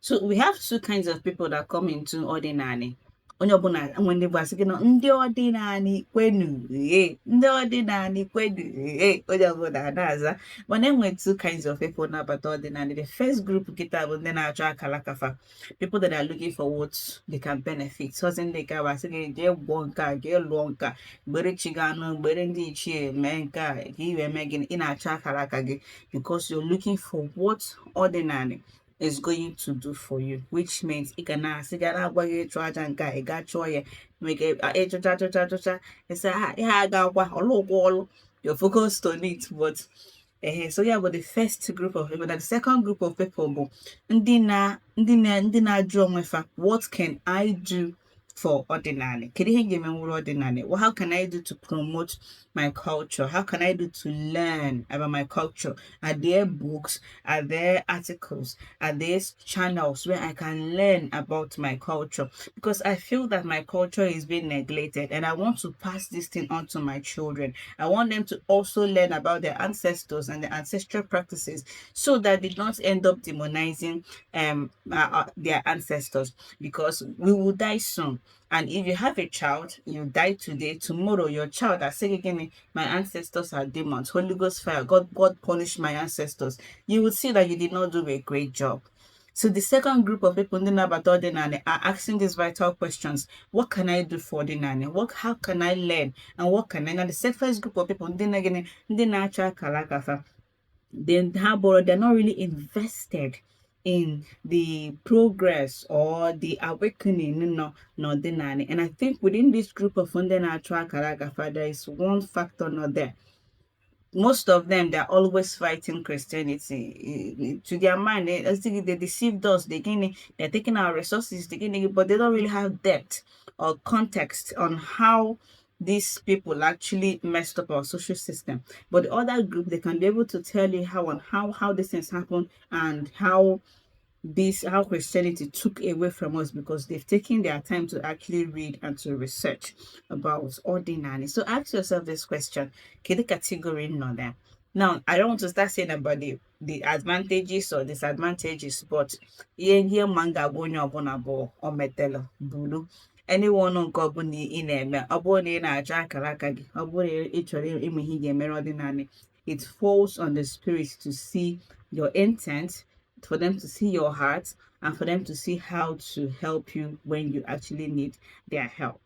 So we have two kinds of people that come into Odinaani. Onye ọbụla when they was saying ndị Odinaani kwenu ndị Odinaani kwenu onye ọbụla na-aza. But then we two kinds of people now but Odinaani. The first group kita bụ ndị na-achọ akala kafa, people that are looking for what they can benefit. So ndị ka wa sị gị jee gwụọ nke a jee lụọ nke a gbere chi gị anụ gbere ndị ichie mee nke a ka i wee mee gịnị ị na-achọ akara aka gị because you're looking for what Odinaani is going to do for you, which means you can ask you gotta go charge and guy got joy make a cha it's a yeah I got what all you're focused on it but so yeah but the first group of people the second group of people but what can I do for Odinaani? Can you give me more Odinaani? Well, how can I do to promote my culture? How can I do to learn about my culture? Are there books? Are there articles? Are there channels where I can learn about my culture? Because I feel that my culture is being neglected and I want to pass this thing on to my children. I want them to also learn about their ancestors and their ancestral practices so that they don't end up demonizing their ancestors because we will die soon. And if you have a child, you die today, tomorrow your child are saying again, my ancestors are demons, Holy Ghost fire, God punish my ancestors. You will see that you did not do a great job. So the second group of people about Odinaani are asking these vital questions. What can I do for Odinaani? How can I learn? And what can I? Now the first group of people, they're not really invested in the progress or the awakening no Odinaani. And I think within this group of natural Kalagafa, there is one factor not there. Most of them, they're always fighting Christianity. To their mind, they deceived us. They're taking our resources, but they don't really have depth or context on how these people actually messed up our social system. But the other group, they can be able to tell you how these things happen and how Christianity took away from us because they've taken their time to actually read and to research about Odinaani. So ask yourself this question: can the category know that? Now, I don't want to start saying about the advantages or disadvantages, but here manga or metelo bulu. Anyone on Gobuni in a abone na jacaraka, abone each or Odinaani. It falls on the spirit to see your intent, for them to see your heart, and for them to see how to help you when you actually need their help.